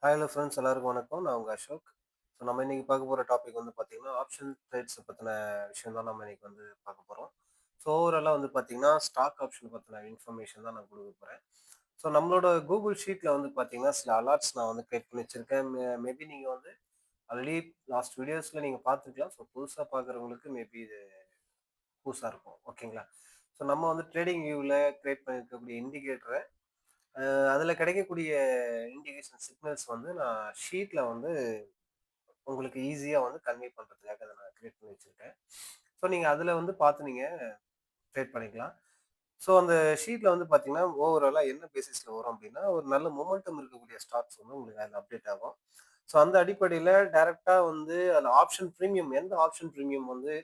Hello friends, எல்லாருக்கும் வணக்கம். நான் உங்கள் அசோக். ஸோ நம்ம இன்னைக்கு பார்க்க போகிற டாபிக் வந்து பார்த்தீங்கன்னா ஆப்ஷன் ட்ரேட்ஸை பற்றின விஷயம் தான் நம்ம இன்னைக்கு வந்து பார்க்க போகிறோம். ஸோ ஓவராலாக வந்து பார்த்தீங்கன்னா ஸ்டாக் ஆப்ஷன் பற்றின இன்ஃபர்மேஷன் தான் நான் கொடுக்க போகிறேன். ஸோ நம்மளோட கூகுள் ஷீட்டில் வந்து பார்த்தீங்கன்னா சில அலர்ட்ஸ் நான் வந்து கிரியேட் பண்ணி வச்சுருக்கேன். மேபி நீங்கள் வந்து ஆல்ரெடி லாஸ்ட் வீடியோஸில் நீங்கள் பார்த்துருக்கலாம். ஸோ புதுசாக பார்க்குறவங்களுக்கு மேபி இது புதுசாக இருக்கும். ஓகேங்களா? ஸோ நம்ம வந்து ட்ரேடிங் வியூவில் கிரியேட் பண்ணியிருக்கக்கூடிய இண்டிகேட்டரை அதில் கிடைக்கக்கூடிய இண்டிகேஷன் சிக்னல்ஸ் வந்து நான் ஷீட்டில் வந்து உங்களுக்கு ஈஸியாக வந்து கன்வே பண்ணுறதுக்காக அதை நான் கிரியேட் பண்ணி வச்சுருக்கேன். ஸோ நீங்கள் அதில் வந்து பார்த்து நீங்கள் ட்ரேட் பண்ணிக்கலாம். ஸோ அந்த ஷீட்டில் வந்து பார்த்தீங்கன்னா ஓவராலாக என்ன பேசிஸில் வரும் அப்படின்னா ஒரு நல்ல மொமெண்டம் இருக்கக்கூடிய ஸ்டாக்ஸ் வந்து உங்களுக்கு அதில் அப்டேட் ஆகும். ஸோ அந்த அடிப்படையில் டைரெக்டாக வந்து அதில் ஆப்ஷன் ப்ரீமியம் எந்த ஆப்ஷன் ப்ரீமியம் வந்து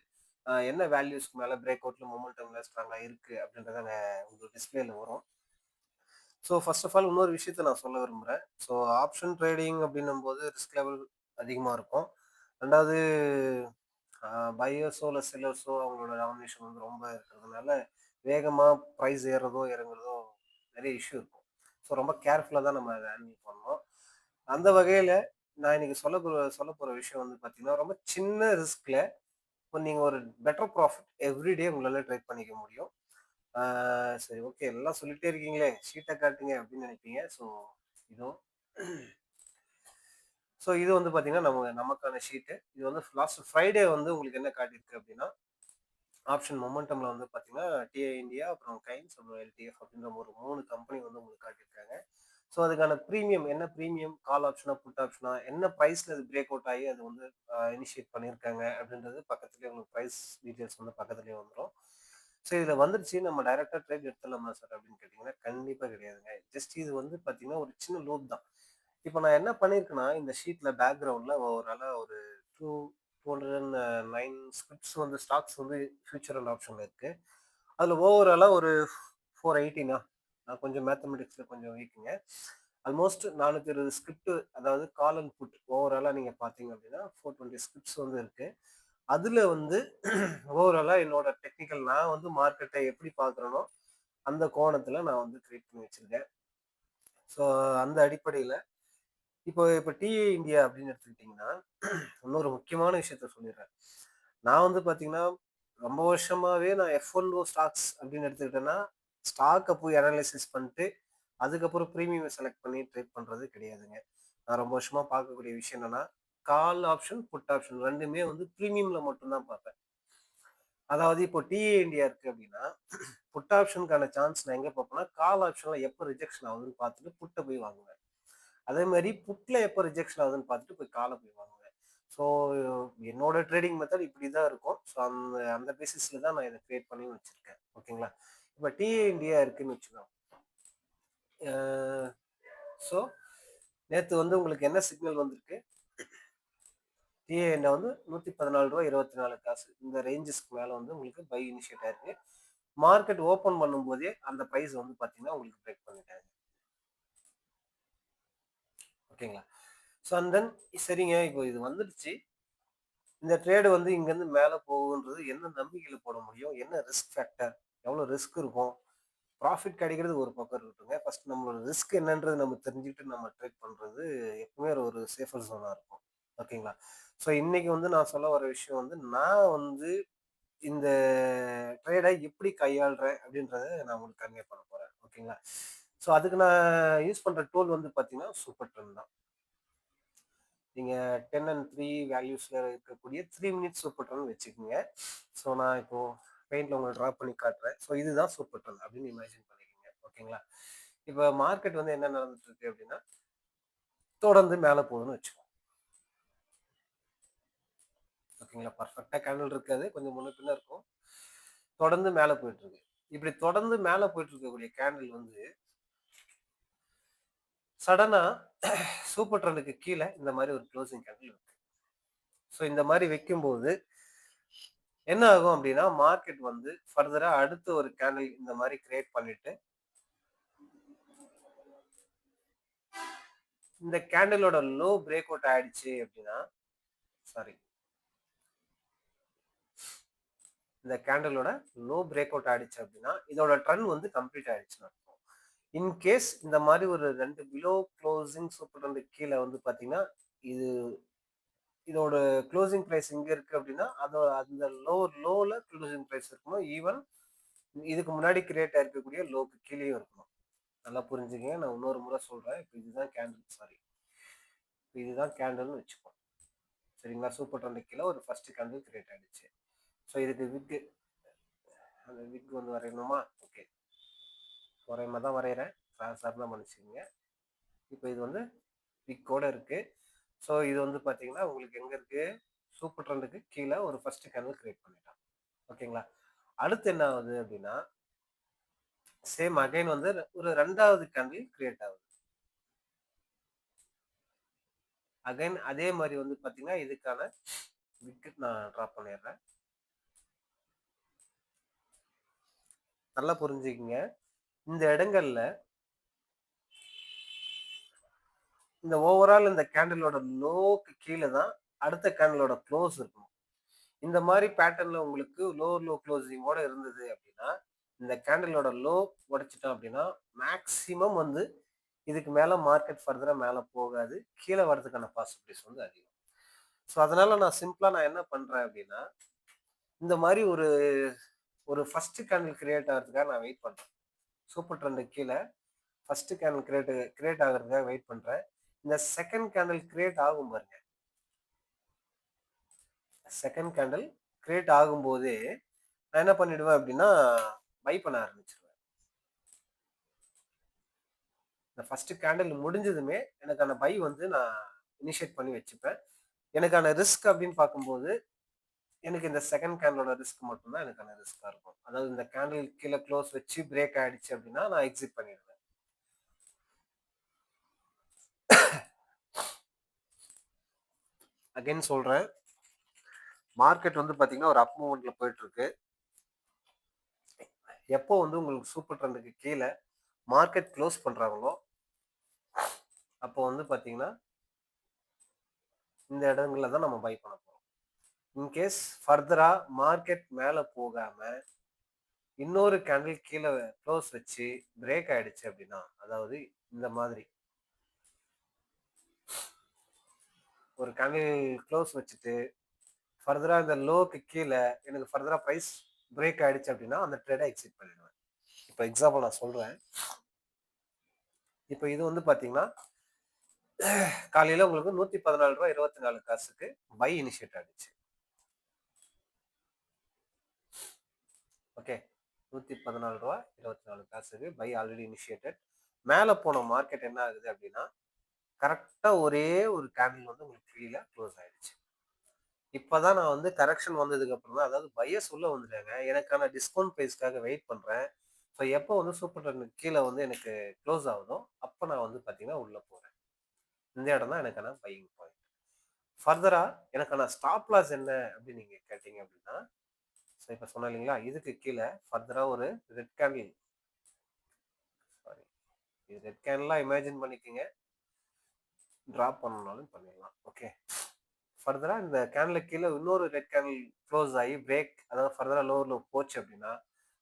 என்ன வேல்யூஸ்க்கு மேலே பிரேக் அவுட்டில் மொமெண்டமில் ஸ்ட்ராங்காக இருக்குது அப்படின்றத உங்களுக்கு டிஸ்பிளேல வரும். ஸோ ஃபர்ஸ்ட் ஆஃப் ஆல் இன்னொரு விஷயத்த நான் சொல்ல விரும்புகிறேன். ஸோ ஆப்ஷன் ட்ரேடிங் அப்படின்னும் போது ரிஸ்க் லெவல் அதிகமாக இருக்கும். ரெண்டாவது பையர்ஸோ இல்லை செல்லர்ஸோ அவங்களோட டாமினேஷன் வந்து ரொம்ப இருக்கிறதுனால வேகமாக ப்ரைஸ் ஏறுறதோ இறங்குறதோ நிறைய இஷ்யூ இருக்கும். ஸோ ரொம்ப கேர்ஃபுல்லாக தான் நம்ம அதை ஹேண்டில் பண்ணணும். அந்த வகையில் நான் இன்னைக்கு சொல்ல போகிற விஷயம் வந்து பார்த்தீங்கன்னா ரொம்ப சின்ன ரிஸ்கில் இப்போ நீங்கள் ஒரு பெட்டர் ப்ராஃபிட் எவ்ரிடே உங்களால் ட்ரை பண்ணிக்க முடியும். சரி, ஓகே, எல்லாம் சொல்லிட்டே இருக்கீங்களே ஷீட்டை காட்டுங்க அப்படின்னு நினைப்பீங்க. இதோ ஸோ இது வந்து பார்த்தீங்கன்னா நமக்கான ஷீட்டு. இது வந்து லாஸ்ட் ஃப்ரைடே வந்து உங்களுக்கு என்ன காட்டியிருக்கு அப்படின்னா ஆப்ஷன் மொமெண்டம்ல வந்து பார்த்தீங்கன்னா டிஐ இந்தியா, அப்புறம் கைன்ஸ், அப்புறம் எல்டிஎஃப் அப்படின்ற ஒரு 3 கம்பெனி வந்து உங்களுக்கு காட்டியிருக்காங்க. ஸோ அதுக்கான ப்ரீமியம் என்ன, ப்ரீமியம் கால் ஆப்ஷனா புட் ஆப்ஷனா என்ன ப்ரைஸில் அது பிரேக் அவுட் ஆகி அது வந்து இனிஷியேட் பண்ணியிருக்காங்க அப்படின்றது பக்கத்துலேயே உங்களுக்கு ப்ரைஸ் டீட்டெயில்ஸ் வந்து பக்கத்துலேயே வந்துடும். ஸோ இதில் வந்துருச்சு நம்ம டைரெக்டாக ட்ரேட் எடுத்துடலாமா சார் அப்படின்னு கேட்டிங்கன்னா கண்டிப்பாக கிடையாதுங்க. ஜஸ்ட் இது வந்து பார்த்தீங்கன்னா ஒரு சின்ன லூப் தான். இப்போ நான் என்ன பண்ணியிருக்கேன்னா இந்த ஷீட்டில் பேக்ரவுண்டில் ஓவராலாக ஒரு டூ 209 ஸ்கிரிப்ட்ஸ் வந்து ஸ்டாக்ஸ் வந்து ஃபியூச்சர் அண்ட் ஆப்ஷனில் இருக்குது. அதில் ஓவராலாக ஒரு 480 நான் கொஞ்சம் மேத்தமெட்டிக்ஸில் கொஞ்சம் வீக்குங்க. ஆல்மோஸ்ட் 420 ஸ்கிரிப்ட், அதாவது கால் அண்ட் புட் ஓவராலாக நீங்கள் பார்த்தீங்க அப்படின்னா 420 ஸ்கிரிப்ட்ஸ் வந்து இருக்குது. அதில் வந்து ஓவராலாக என்னோட டெக்னிக்கல் நான் வந்து மார்க்கெட்டை எப்படி பார்க்குறேனோ அந்த கோணத்தில் நான் வந்து கிரியேட் பண்ணி வச்சுருக்கேன். ஸோ அந்த அடிப்படையில் இப்போ டிஏ இந்தியா அப்படின்னு எடுத்துக்கிட்டிங்கன்னா இன்னொரு முக்கியமான விஷயத்த சொல்லிடுறேன். நான் வந்து பார்த்தீங்கன்னா ரொம்ப வருஷமாவே நான் F1O ஸ்டாக்ஸ் அப்படின்னு எடுத்துக்கிட்டேன்னா ஸ்டாக்கை போய் அனலைசிஸ் பண்ணிட்டு அதுக்கப்புறம் ப்ரீமியம் செலக்ட் பண்ணி ட்ரேட் பண்ணுறது கிடையாதுங்க. நான் ரொம்ப வருஷமா பார்க்கக்கூடிய விஷயம் என்னன்னா கால் ஆப்ஷன் புட் ஆப்ஷன் ரெண்டுமே வந்து ப்ரீமியம்ல மட்டும்தான் பார்ப்பேன். அதாவது இப்போ டிஏ இந்தியா இருக்கு அப்படின்னா புட் ஆப்ஷனுக்கான சான்ஸ் நான் எங்கே பார்ப்பேன்னா கால் ஆப்ஷன்ல எப்போ ரிஜெக்ஷன் ஆகுதுன்னு பார்த்துட்டு புட்டை போய் வாங்குவேன். அதே மாதிரி புட்ல எப்போ ரிஜெக்ஷன் ஆகுதுன்னு பார்த்துட்டு போய் காலை போய் வாங்குவேன். ஸோ என்னோட ட்ரேடிங் மெத்தட் இப்படி தான் இருக்கும். ஸோ அந்த அந்த பேசிஸில் தான் நான் இதை கிரியேட் பண்ணி வச்சுருக்கேன். ஓகேங்களா? இப்போ டிஏ இந்தியா இருக்குன்னு வச்சுக்கோங்க. ஸோ நேற்று வந்து உங்களுக்கு என்ன சிக்னல் வந்திருக்கு? டிஏ இந்தியா வந்து $114.24 இந்த ரேஞ்சஸ்க்கு மேலே வந்து உங்களுக்கு பை இனிஷியேட் ஆயிருக்கு. மார்க்கெட் ஓப்பன் பண்ணும்போதே அந்த ப்ரைஸ் வந்து பார்த்தீங்கன்னா உங்களுக்கு பிரேக் பண்ணிட்டாங்க. ஓகேங்களா? ஸோ அண்ட் தென் சரிங்க, இப்போ இது வந்துடுச்சு. இந்த ட்ரேடு வந்து இங்கேருந்து மேலே போகுன்றது என்ன நம்பிக்கையில் போட முடியும்? என்ன ரிஸ்க் ஃபேக்டர்? எவ்வளோ ரிஸ்க் இருக்கும்? ப்ராஃபிட் கிடைக்கிறது ஒரு பக்கம் இருக்கட்டுங்க. ஃபர்ஸ்ட் நம்மளோட ரிஸ்க் என்னன்றது நம்ம தெரிஞ்சுக்கிட்டு நம்ம ட்ரேட் பண்ணுறது எப்பவுமே ஒரு சேஃபர் ஜோனாக இருக்கும். ஓகேங்களா? ஸோ இன்னைக்கு வந்து நான் சொல்ல வர விஷயம் வந்து நான் வந்து இந்த ட்ரேடை எப்படி கையாளுறேன் அப்படின்றத நான் உங்களுக்கு கன்வே பண்ண போகிறேன். ஓகேங்களா? ஸோ அதுக்கு நான் யூஸ் பண்ணுற டூல் வந்து பார்த்தீங்கன்னா சூப்பர் ட்ரெண்ட் தான். நீங்கள் 10 அண்ட் 3 வேல்யூஸில் இருக்கக்கூடிய 3 மினிட்ஸ் சூப்பர் ட்ரெண்ட் வச்சுக்கோங்க. ஸோ நான் இப்போ பெயிண்டில் உங்களுக்கு ட்ரா பண்ணி காட்டுறேன். ஸோ இதுதான் சூப்பர் ட்ரெண்ட் அப்படின்னு இமேஜின் பண்ணிக்கோங்க. ஓகேங்களா? இப்போ மார்க்கெட் வந்து என்ன நடந்துட்டு இருக்கு அப்படின்னா தொடர்ந்து மேலே போகுதுன்னு வச்சுக்கோங்க. ஓகேங்களா? பர்ஃபெக்டாக கேண்டில் இருக்காது, கொஞ்சம் முன்ன பின்ன இருக்கும். தொடர்ந்து மேலே போயிட்டு இருக்கு. இப்படி தொடர்ந்து மேலே போயிட்டு இருக்கக்கூடிய கேண்டில் வந்து சடனா சூப்பர் ட்ரெண்டுக்கு கீழே இந்த மாதிரி ஒரு க்ளோசிங் கேண்டில் இருக்கு. ஸோ இந்த மாதிரி வைக்கும்போது என்ன ஆகும் அப்படின்னா மார்க்கெட் வந்து ஃபர்தரா அடுத்த ஒரு கேண்டில் இந்த மாதிரி கிரியேட் பண்ணிட்டு இந்த கேண்டிலோட லோ பிரேக் அவுட் ஆயிடுச்சு அப்படின்னா, சாரி, இந்த கேண்டிலோட லோ பிரேக் அவுட் ஆயிடுச்சு அப்படின்னா இதோட ட்ரெண்ட் வந்து கம்ப்ளீட் ஆயிடுச்சுன்னு அர்த்தம். இன்கேஸ் இந்த மாதிரி ஒரு 2 பிலோ க்ளோசிங் சூப்பர் ட்ரெண்ட் கீழே வந்து பார்த்தீங்கன்னா, இது இதோட க்ளோசிங் பிரைஸ் இங்க இருக்கு அப்படின்னா, அந்த லோல க்ளோசிங் பிரைஸ் இருக்கணும். ஈவன் இதுக்கு முன்னாடி கிரியேட் ஆயிருக்கக்கூடிய லோக்கு கீழேயும் இருக்கணும். நல்லா புரிஞ்சுக்கங்க. நான் இன்னொரு முறை சொல்றேன். இப்போ இதுதான் கேண்டில், சாரி. இதுதான் கேண்டில்னு வச்சுப்போம். சரிங்களா? சூப்பர் ட்ரெண்ட் கீழே ஒரு ஃபர்ஸ்ட் கேண்டில் கிரியேட் ஆயிடுச்சு. ஸோ இதுக்கு விக்கு, அந்த விக் வந்து வரையணுமா? ஓகே, வரையமா தான் வரைகிறேன். சார் தான் மன்னிச்சுக்கோங்க. இப்போ இது வந்து விக்கோட இருக்கு. ஸோ இது வந்து பார்த்தீங்கன்னா உங்களுக்கு எங்கே இருக்கு? சூப்பர் ட்ரெண்டுக்கு கீழே ஒரு ஃபர்ஸ்ட் கேண்டில் கிரியேட் பண்ணிட்டான். ஓகேங்களா? அடுத்து என்ன ஆகுது அப்படின்னா, சேம் அகைன் வந்து ஒரு ரெண்டாவது கேண்டில் கிரியேட் ஆகுது. அகைன் அதே மாதிரி வந்து பார்த்தீங்கன்னா இதுக்கான விக்கெட் நான் ட்ராப் பண்ணிடுறேன். நல்லா புரிஞ்சுக்கிங்க. இந்த இடங்கள்ல இந்த ஓவரால் இந்த கேண்டிலோட லோக்கு கீழே தான் அடுத்த கேண்டிலோட க்ளோஸ் இருக்கும். இந்த மாதிரி பேட்டர்ன்ல உங்களுக்கு லோ க்ளோசிங்கோட இருந்தது அப்படின்னா, இந்த கேண்டிலோட லோ உடைச்சிட்டோம் அப்படின்னா மேக்சிமம் வந்து இதுக்கு மேல மார்க்கெட் ஃபர்தரா மேல போகாது. கீழே வரதுக்கான பாசிபிலிட்டிஸ் வந்து அதிகம். ஸோ அதனால நான் சிம்பிளா என்ன பண்றேன் அப்படின்னா, இந்த மாதிரி ஒரு ஒரு ஃபர்ஸ்ட் கேண்டில் கிரியேட் ஆகிறதுக்காக நான் வெயிட் பண்றேன். சூப்பர் ட்ரெண்ட் கீழே ஃபர்ஸ்ட் கேண்டில் கிரியேட் ஆகிறதுக்காக வெயிட் பண்றேன். இந்த செகண்ட் கேண்டில் கிரியேட் ஆகும் பாருங்க. செகண்ட் கேண்டில் கிரியேட் ஆகும்போதே நான் என்ன பண்ணிடுவேன் அப்படின்னா, பை பண்ண ஆரம்பிச்சிருவேன். இந்த ஃபர்ஸ்ட் கேண்டில் முடிஞ்சதுமே எனக்கான பை வந்து நான் இனிஷியேட் பண்ணி வச்சுப்பேன். எனக்கான ரிஸ்க் அப்படின்னு பார்க்கும்போது, எனக்கு இந்த செகண்ட் கேண்டிலோட ரிஸ்க் மட்டும்தான் எனக்கான ரிஸ்கா இருக்கும். அதாவது இந்த கேண்டில் கீழே க்ளோஸ் வச்சு பிரேக் ஆயிடுச்சு அப்படின்னா நான் எக்ஸிட் பண்ணிடுவேன். அகைன் சொல்றேன், மார்க்கெட் வந்து பாத்தீங்கன்னா ஒரு அப் மூவ்மெண்ட்ல போயிட்டு இருக்கு. எப்போ வந்து உங்களுக்கு சூப்பர் ட்ரெண்டுக்கு கீழே மார்க்கெட் க்ளோஸ் பண்றாங்களோ அப்போ வந்து பாத்தீங்கன்னா இந்த இடங்கள்ல தான் நம்ம பை பண்ண போறோம். இன்கேஸ் ஃபர்தரா மார்க்கெட் மேல போகாம இன்னொரு கேண்டில் கீழே க்ளோஸ் வச்சு பிரேக் ஆயிடுச்சு அப்படின்னா, அதாவது இந்த மாதிரி ஒரு கேண்டில் க்ளோஸ் வச்சுட்டு ஃபர்தரா இந்த லோக்கு கீழே எனக்கு ஃபர்தரா பிரைஸ் பிரேக் ஆயிடுச்சு அப்படின்னா அந்த ட்ரேடை எக்ஸிட் பண்ணிடுவேன். இப்போ எக்ஸாம்பிள் நான் சொல்றேன். இப்போ இது வந்து பாத்தீங்கன்னா காலையில உங்களுக்கு 114 ரூபாய் 24 காசுக்கு பை இனிஷியேட் ஆயிடுச்சு. ஓகே, 114 ரூபாய் 24 காசுக்கு பை ஆல்ரெடி இனிஷியேட்டட். மேல போன மார்க்கெட் என்ன ஆகுது அப்படின்னா கரெக்டா ஒரே ஒரு கேண்டில் வந்து உங்களுக்கு கீழே க்ளோஸ் ஆயிடுச்சு. இப்பதான் நான் வந்து கரெக்ஷன் வந்ததுக்கு அப்புறம் தான், அதாவது பையர்ஸ் உள்ள வந்துட்டாங்க. எனக்கான டிஸ்கவுண்ட் பிரைஸ்க்காக வெயிட் பண்றேன். ஸோ எப்போ வந்து சூப்பர் ட்ரெண்ட் கீழே வந்து எனக்கு க்ளோஸ் ஆகுதோ அப்போ நான் வந்து பார்த்தீங்கன்னா உள்ள போறேன். இந்த இடம் தான் எனக்கான பையிங் பாயிண்ட். ஃபர்தரா எனக்கான ஸ்டாப் லாஸ் என்ன அப்படின்னு நீங்க கேட்டீங்க அப்படின்னா, ஸோ இப்போ சொன்னேன் இல்லைங்களா, இதுக்கு கீழே ஃபர்தரா ஒரு ரெட் கேண்டில், சாரி, இது ரெட் கேண்டிலாக இமேஜின் பண்ணிக்கோங்க, ட்ராப் பண்ணனாலும் பண்ணிடலாம். ஓகே, ஃபர்தரா இந்த கேண்டில் கீழே இன்னொரு ரெட் கேண்டில் க்ளோஸ் ஆகி பிரேக், அதாவது ஃபர்தரா லோவர் போச்சு அப்படின்னா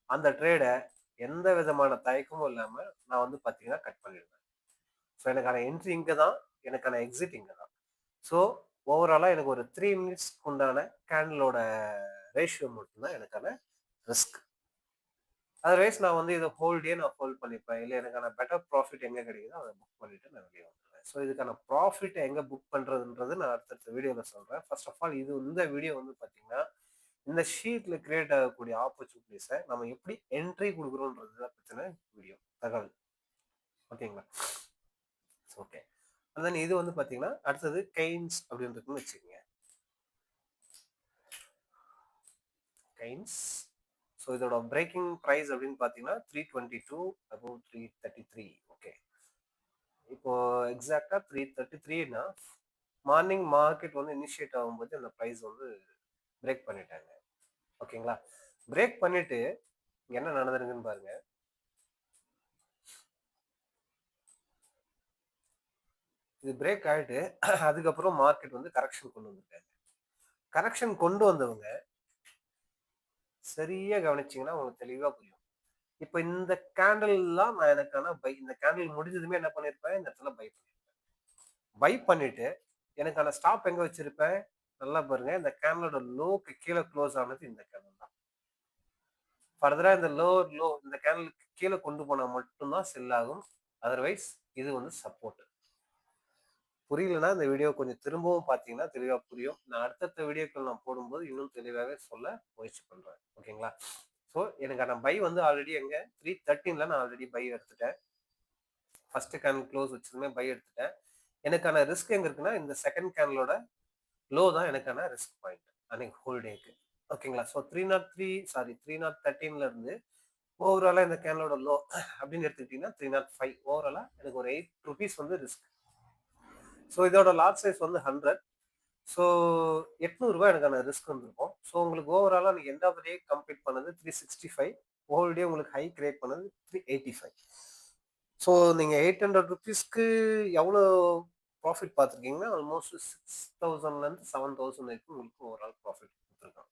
அந்த ட்ரேடை எந்த விதமான தயக்கமும் இல்லாம நான் வந்து பார்த்தீங்கன்னா கட் பண்ணிடுவேன். ஸோ எனக்கான என்ட்ரி இங்கே தான், எனக்கான எக்ஸிட் இங்கே தான். ஸோ ஓவராலாக எனக்கு ஒரு 3 மினிட்ஸ்க்கு உண்டான கேண்டிலோட ரேஷியோ மட்டும்தான் எனக்கான ரிஸ்க். அதர்வைஸ் நான் வந்து இதை ஹோல்டே நான் ஹோல்ட் பண்ணிப்பேன். இல்லை எனக்கான பெட்டர் ப்ராஃபிட் எங்கே கிடைக்குதோ அதை புக் பண்ணிட்டு நான் வெளியே வந்துடுவேன். ஸோ இதுக்கான ப்ராஃபிட் எங்கே புக் பண்ணுறதுன்றது நான் அடுத்தடுத்த வீடியோவில் சொல்கிறேன். ஃபர்ஸ்ட் ஆஃப் ஆல் இந்த வீடியோ வந்து பார்த்தீங்கன்னா இந்த ஷீட்ல கிரியேட் ஆகக்கூடிய ஆப்பர்ச்சுனிட்டிஸை நம்ம எப்படி என்ட்ரி கொடுக்குறோன்றது பற்றின வீடியோ தகவல். ஓகேங்களா? ஓகே, தென் இது வந்து பார்த்தீங்கன்னா அடுத்தது கெய்ன்ஸ் அப்படின்றதுன்னு வச்சுக்கோங்க. கெய்ன்ஸ், ஸோ இதோட பிரேக்கிங் ப்ரைஸ் அப்படின்னு பார்த்தீங்கன்னா 322 அபவ் 333. ஓகே, இப்போ எக்ஸாக்டா 333னா மார்னிங் மார்க்கெட் வந்து இனிஷியேட் ஆகும்போது அந்த ப்ரைஸ் வந்து பிரேக் பண்ணிட்டாங்க. ஓகேங்களா? பிரேக் பண்ணிட்டு என்ன நடந்திருக்குன்னு பாருங்க. இது பிரேக் ஆயிட்டு அதுக்கப்புறம் மார்க்கெட் வந்து கரெக்ஷன் கொண்டு வந்திருக்காங்க. கரெக்ஷன் கொண்டு வந்தவங்க சரியா கவனிச்சீங்கன்னா உங்களுக்கு தெளிவா புரியும். இப்போ இந்த கேண்டில்லாம் நான் எனக்கான பை, இந்த கேண்டில் முடிஞ்சதுமே என்ன பண்ணியிருப்பேன், இந்த இடத்துல பை பண்ணியிருப்பேன். பை பண்ணிட்டு எனக்கான ஸ்டாப் எங்க வச்சிருப்பேன், நல்லா பாருங்க. இந்த கேண்டிலோட லோக்கு கீழே க்ளோஸ் ஆனது இந்த கேண்டில் தான். ஃபர்தரா இந்த லோவர் லோ இந்த கேண்டிலுக்கு கீழே கொண்டு போனா மட்டும்தான் செல் ஆகும். அதர்வைஸ் இது வந்து சப்போர்ட். புரியலன்னா இந்த வீடியோ கொஞ்சம் திரும்பவும் பார்த்தீங்கன்னா தெளிவா புரியும். நான் அடுத்தடுத்த வீடியோக்கள் நான் போடும்போது இன்னும் தெளிவாகவே சொல்ல முயற்சி பண்றேன். ஓகேங்களா? ஸோ எனக்கான பை வந்து ஆல்ரெடி எங்க 313ல நான் ஆல்ரெடி பை எடுத்துட்டேன். ஃபர்ஸ்ட் கேண்டில் க்ளோஸ் வச்சதுமே பை எடுத்துட்டேன். எனக்கான ரிஸ்க் எங்க இருக்குன்னா, இந்த செகண்ட் கேண்டிலோட லோ தான் எனக்கான ரிஸ்க் பாயிண்ட் அன்னைக்கு ஹோல் டேக்கு. ஓகேங்களா? ஸோ 303 சாரி 3013ல இருந்து ஓவராலா இந்த கேனலோட லோ அப்படின்னு எடுத்துக்கிட்டீங்கன்னா 305 ஓவராலா எனக்கு ஒரு 8 ருபீஸ் வந்து ரிஸ்க். ஸோ இதோட லாட் சைஸ் வந்து 100. ஸோ 800 எனக்கான ரிஸ்க் வந்திருக்கும். ஸோ உங்களுக்கு ஓவராலா நீங்க end of the day complete பண்ணது 365. ஹோல் டே உங்களுக்கு ஹை கிரியேட் பண்ணது 385. ஸோ நீங்க 800 ருபீஸ்க்கு எவ்வளோ ப்ராஃபிட் பார்த்துருக்கீங்கன்னா ஆல்மோஸ்ட் 6000லேருந்து 7000 வரைக்கும் உங்களுக்கு ஓவரால் ப்ராஃபிட் கொடுத்துருக்காங்க.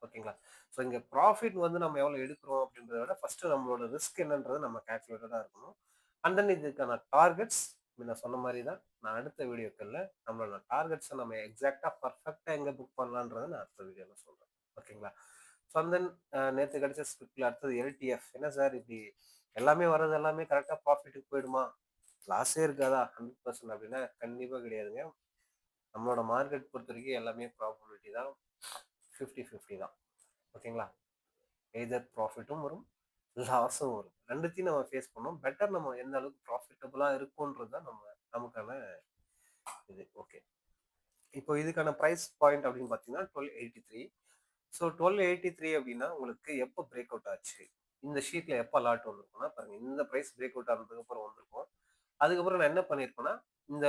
ஓகேங்களா? ஸோ இங்க ப்ராஃபிட் வந்து நம்ம எவ்வளோ எடுக்கிறோம் அப்படின்றத விட ஃபர்ஸ்ட் நம்மளோட ரிஸ்க் என்னன்றது நம்ம கால்குலேட்டடா இருக்கணும். அண்ட் தென் இதுக்கான டார்கெட்ஸ் நான் சொன்ன மாதிரி தான் நான் அடுத்த வீடியோக்கள்ல நம்மளோட டார்கெட்ஸை நம்ம எக்ஸாக்டா பர்ஃபெக்டா எங்க புக் பண்ணலான்றதை நான் அடுத்த வீடியோல சொல்றேன். ஓகேங்களா? ஸோ அண்ட் தென் நேற்று கிடைச்ச ஸ்கிரிப்ட்ல அடுத்தது எல்டிஎஃப். என்ன சார் இப்படி எல்லாமே வர்றது எல்லாமே கரெக்டா ப்ராஃபிட்டுக்கு போயிடுமா, லாஸே இருக்காதா 100% அப்படின்னா கண்டிப்பா கிடையாதுங்க. நம்மளோட மார்க்கெட் பொறுத்த வரைக்கும் எல்லாமே ப்ராபபிலிட்டி தான், 50-50 தான். ஓகேங்களா? எய்தர் ப்ராஃபிட்டும் வரும், லாஸும் வரும். ரெண்டுத்தையும் நம்ம ஃபேஸ் பண்ணோம். பெட்டர் நம்ம எந்த அளவுக்கு ப்ராஃபிட்டபுளா இருக்கும்ன்றது தான் நமக்கான இது. ஓகே. இப்போ இதுக்கான பிரைஸ் பாயிண்ட் அப்படின்னு பார்த்தீங்கன்னா 1283. ஸோ 1283 அப்படின்னா உங்களுக்கு எப்போ பிரேக் அவுட் ஆச்சு, இந்த ஷீட்ல எப்போ அலாட் வந்திருக்கும்னா பாருங்க, இந்த பிரைஸ் பிரேக் அவுட் ஆனதுக்கு அப்புறம் வந்திருக்கும். அதுக்கப்புறம் நான் என்ன பண்ணியிருப்பேன்னா, இந்த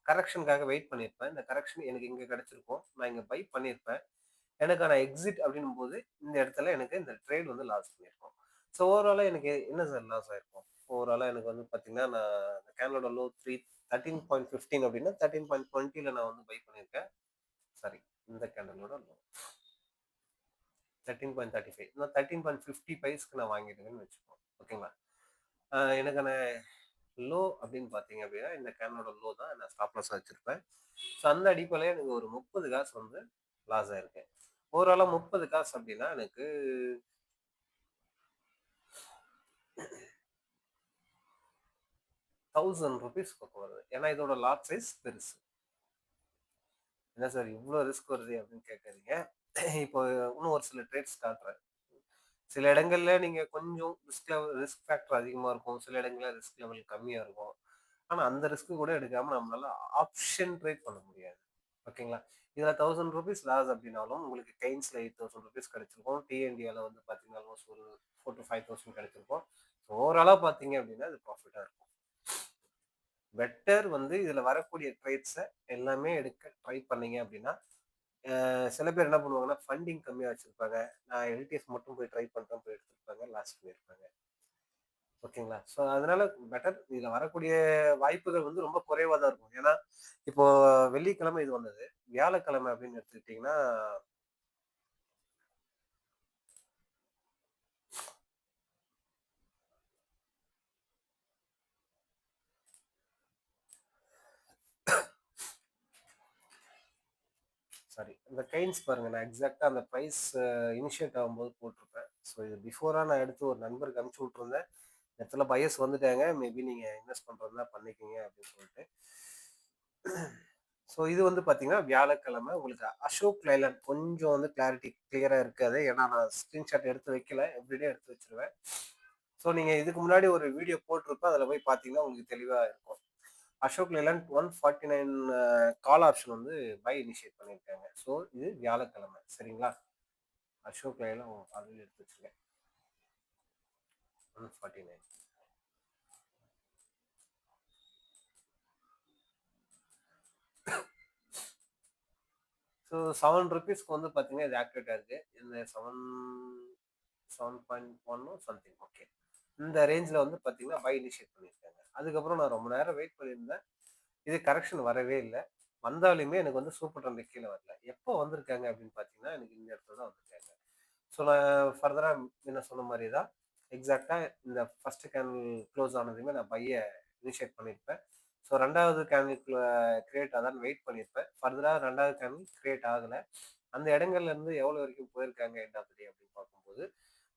கரெக்ஷனுக்காக வெயிட் பண்ணியிருப்பேன். இந்த கரெக்ஷன் எனக்கு இங்க கிடைச்சிருக்கும். நான் இங்க பை பண்ணியிருப்பேன். எனக்கான எக்ஸிட் அப்படின்னும் போது இந்த இடத்துல எனக்கு இந்த ட்ரேட் வந்து லாஸ் பண்ணியிருக்கோம். ஸோ ஓவராலா எனக்கு என்ன சார் லாஸ் ஆயிருக்கும்? ஓவராலா எனக்கு வந்து பார்த்தீங்கன்னா, நான் கேனலோட லோ 13.15 அப்படின்னா 13.20ல நான் வந்து பை பண்ணியிருக்கேன். சாரி, இந்த கேண்டலோட லோ 13.35. நான் 13.50 பைஸ்க்கு நான் வாங்கியிருக்கேன்னு வச்சுப்போம். ஓகேங்களா? எனக்கான லோ அப்படின்னு பார்த்தீங்க அப்படின்னா, இந்த கேனலோட லோ தான் நான் ஸ்டாப் லாஸ் வச்சிருப்பேன். ஸோ அந்த அடிப்படையில் எனக்கு ஒரு 30 காசு வந்து லாஸ் ஆயிருக்கு. ஓவராலா 30 காசு அப்படின்னா எனக்கு 1000 ருபீஸ் பக்கம் வருது. ஏன்னா இதோட லாட் சைஸ் பெருசு. என்ன சார் இவ்வளோ ரிஸ்க் வருது அப்படின்னு கேட்காதீங்க. இப்போ இன்னும் ஒரு சில ட்ரேட்ஸ் காட்டுறேன். சில இடங்கள்ல நீங்க கொஞ்சம் ரிஸ்க் ஃபேக்டர் அதிகமா இருக்கும். சில இடங்கள்ல ரிஸ்க் லெவல் கம்மியா இருக்கும். ஆனா அந்த ரிஸ்க் கூட எடுக்காம நம்மளால ஆப்ஷன் ட்ரேட் பண்ண முடியாது. ஓகேங்களா? இதுல 1000 ருபீஸ் லாஸ் அப்படின்னாலும் உங்களுக்கு கெய்ன்ஸ்ல 8000 ருபீஸ் கிடைச்சிருக்கும். டிஎன்டிஆல வந்து பாத்தீங்கன்னா ஆல்மோஸ்ட் ஒரு 4 to 5000 கிடைச்சிருக்கும். ஓவராலா பாத்தீங்க அப்படின்னா இது ப்ராஃபிட்டா இருக்கும். பெட்டர் வந்து இதுல வரக்கூடிய ட்ரேட்ஸை எல்லாமே எடுக்க ட்ரை பண்ணீங்க அப்படின்னா, சில பேர் என்ன பண்ணுவாங்கன்னா ஃபண்டிங் கம்மியா வச்சிருப்பாங்க. நான் எல்டிஎஃப் மட்டும் போய் ட்ரை பண்றேன் போய் எடுத்திருப்பாங்க, லாஸ் பண்ணியிருப்பாங்க. ஓகேங்களா? ஸோ அதனால பெட்டர் இதுல வரக்கூடிய வாய்ப்புகள் வந்து ரொம்ப குறைவா தான் இருக்கும். ஏன்னா இப்போ வெள்ளிக்கிழமை இது வந்தது. வியாழக்கிழமை அப்படின்னு எடுத்துக்கிட்டீங்கன்னா, சாரி, இந்த கெய்ன்ஸ் பாருங்க, நான் எக்ஸாக்டா அந்த பிரைஸ் இனிஷியேட் ஆகும்போது போட்டிருப்பேன். ஸோ இது பிஃபோரா நான் எடுத்து ஒரு நண்பருக்கு அனுப்பிச்சு விட்டுருந்தேன். இடத்துல பயஸ் வந்துட்டாங்க, மேபி நீங்க இன்வெஸ்ட் பண்றதா பண்ணிக்கோங்க அப்படின்னு சொல்லிட்டு. ஸோ இது வந்து பார்த்தீங்கன்னா வியாழக்கிழமை உங்களுக்கு அசோக் லைலண்ட் கொஞ்சம் வந்து கிளாரிட்டி கிளியராக இருக்காது. ஏன்னா நான் ஸ்க்ரீன்ஷாட் எடுத்து வைக்கல, எவ்ரிடே எடுத்து வச்சிருவேன். ஸோ நீங்கள் இதுக்கு முன்னாடி ஒரு வீடியோ போட்டிருப்பேன், அதில் போய் பார்த்தீங்கன்னா உங்களுக்கு தெளிவாக இருக்கும். அசோக் லைலண்ட் 149 கால் ஆப்ஷன் வந்து பை இனிஷியேட் பண்ணியிருக்காங்க. ஸோ இது வியாழக்கிழமை, சரிங்களா? அசோக் லைலண்ட் அது எடுத்து வச்சிருக்கேன் 149. ஸோ 7 ருபீஸ்க்கு வந்து பார்த்தீங்கன்னா இது ஆக்டிவேட்டாக இருக்கு. இந்த 7.1 சம்திங். ஓகே, இந்த ரேஞ்சில் வந்து பார்த்தீங்கன்னா பை இனிஷியேட் பண்ணியிருக்காங்க. அதுக்கப்புறம் நான் ரொம்ப நேரம் வெயிட் பண்ணியிருந்தேன். இது கரெக்ஷன் வரவே இல்லை. வந்தாலுமே எனக்கு வந்து சூப்பர் ட்ரெண்ட் கீழே வரல. எப்போ வந்திருக்காங்க அப்படின்னு பார்த்தீங்கன்னா எனக்கு இந்த இடத்துல தான் வந்திருக்காங்க. ஸோ நான் ஃபர்தராக என்ன சொன்ன மாதிரி தான் எக்ஸாக்டாக இந்த ஃபர்ஸ்ட் கேண்டில் க்ளோஸ் ஆனதுமே நான் பையை இனிஷியேட் பண்ணியிருப்பேன். ஸோ ரெண்டாவது கேண்டில் கிரியேட் ஆதான்னு வெயிட் பண்ணியிருப்பேன். ஃபர்தராக ரெண்டாவது கேண்டில் கிரியேட் ஆகலை. அந்த இடங்கள்ல இருந்து எவ்வளோ வரைக்கும் போயிருக்காங்க எண்ட் ஆஃப் த டே அப்படின்னு பார்க்கும்போது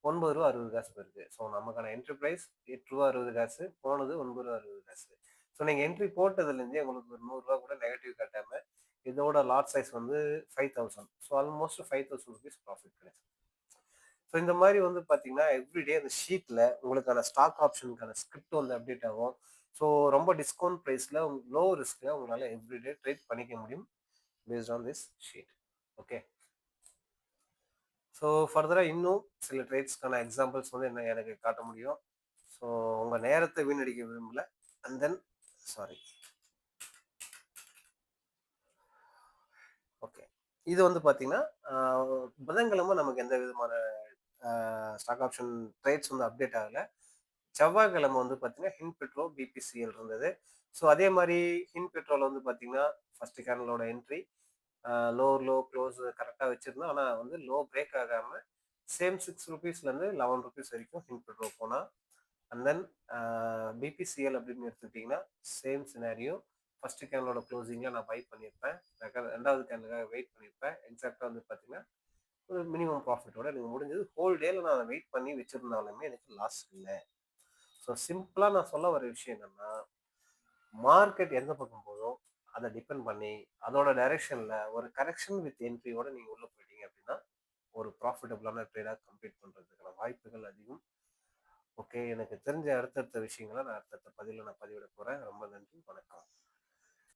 ரூ. 9.60 போயிருக்கு. ஸோ நமக்கான என்ட்ரி ப்ரைஸ் ரூ. 8.60, போனது ரூ. 9.60. ஸோ நீங்கள் என்ட்ரி போட்டதுலேருந்தே உங்களுக்கு ஒரு ரூ. 100 கூட நெகட்டிவ் கட்டாமல் இதோட லாட் சைஸ் வந்து 5000. ஸோ ஆல்மோஸ்ட் 5000 ருபீஸ் ப்ராஃபிட் கிடைக்கும். ஸோ இந்த மாதிரி வந்து பார்த்தீங்கன்னா எவ்ரிடே அந்த ஷீட்டில் உங்களுக்கான ஸ்டாக் ஆப்ஷனுக்கான ஸ்கிரிப்ட் வந்து அப்டேட் ஆகும். ஸோ ரொம்ப டிஸ்கவுண்ட் ப்ரைஸில் லோ ரிஸ்கில் உங்களால் எவ்ரிடே ட்ரேட் பண்ணிக்க முடியும் based on this sheet. Okay. So ஃபர்தராக இன்னும் சில ட்ரேட்ஸ்க்கான எக்ஸாம்பிள்ஸ் வந்து என்ன எனக்கு காட்ட முடியும். ஸோ உங்கள் நேரத்தை வீணடிக்க விரும்பல. And then sorry, okay. இது வந்து பார்த்தீங்கன்னா புதன்கிழமை நமக்கு எந்த விதமான ஸ்டாக் ஆப்ஷன் ட்ரேட்ஸ் வந்து அப்டேட் ஆகலை. செவ்வாய்க்கிழமை வந்து பார்த்தீங்கன்னா ஹின் பெட்ரோ பிபிசிஎல் இருந்தது. ஸோ அதே மாதிரி ஹின் பெட்ரோல் வந்து பார்த்தீங்கன்னா ஃபர்ஸ்ட் கேனலோட என்ட்ரி லோ க்ளோஸ் கரெக்டாக வச்சிருந்தோம். ஆனால் வந்து லோ பிரேக் ஆகாமல் சேம் ₹6 11 வரைக்கும் ஹின் பெட்ரோ போனால். அண்ட் தென் பிபிசிஎல் அப்படின்னு எடுத்துக்கிட்டிங்கன்னா சேம் சினாரியோ. ஃபர்ஸ்ட் கேனலோட க்ளோசிங்கில் நான் பை பண்ணியிருப்பேன். ரெண்டாவது கேனலுக்காக வெயிட் பண்ணியிருப்பேன். எக்ஸாக்டாக வந்து பார்த்தீங்கன்னா ஒரு மினிமம் ப்ராஃபிட்டோட எனக்கு முடிஞ்சது. ஹோல் டேல நான் வெயிட் பண்ணி வச்சிருந்தாலுமே எனக்கு லாஸ் இல்லை. ஸோ சிம்பிளாக நான் சொல்ல வர விஷயம் என்னன்னா, மார்க்கெட் எந்த பக்கம் போதோ அதை டிபெண்ட் பண்ணி அதோட டைரெக்ஷனில் ஒரு கரெக்ஷன் வித் என்ட்ரியோட நீங்கள் உள்ளே போயிட்டீங்க அப்படின்னா ஒரு ப்ராஃபிட்டபுளான ட்ரேடாக கம்ப்ளீட் பண்ணுறதுக்கான வாய்ப்புகள் அதிகம். ஓகே, எனக்கு தெரிஞ்ச அடுத்தடுத்த விஷயங்களை நான் அடுத்தடுத்த பதிவில் நான் பதிவிட போகிறேன். ரொம்ப நன்றி, வணக்கம்.